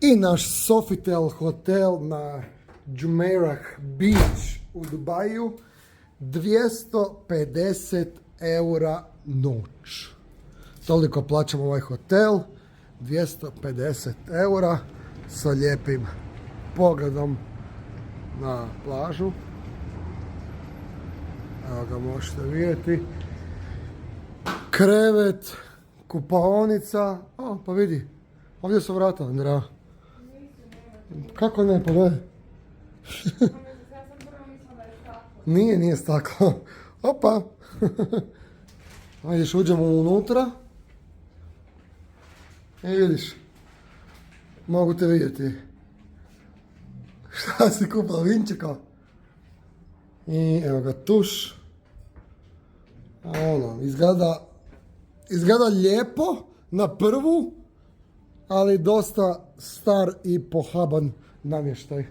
I naš Sofitel hotel na Jumeirah Beach u Dubaju, 250 eura noć. Toliko plaćamo ovaj hotel, 250 eura sa lijepim pogledom na plažu. Evo ga možete vidjeti. Krevet, kupaonica. O, pa vidi, ovdje su vrata, Andrea. Kako ne, pogledaj. Nije staklo. Opa. Ajde, uđemo unutra. I vidiš. Mogu te vidjeti. Šta si kupila, vinčeka? I evo ga tuš. Ono, izgleda lijepo na prvu, ali dosta star i pohaban namještaj.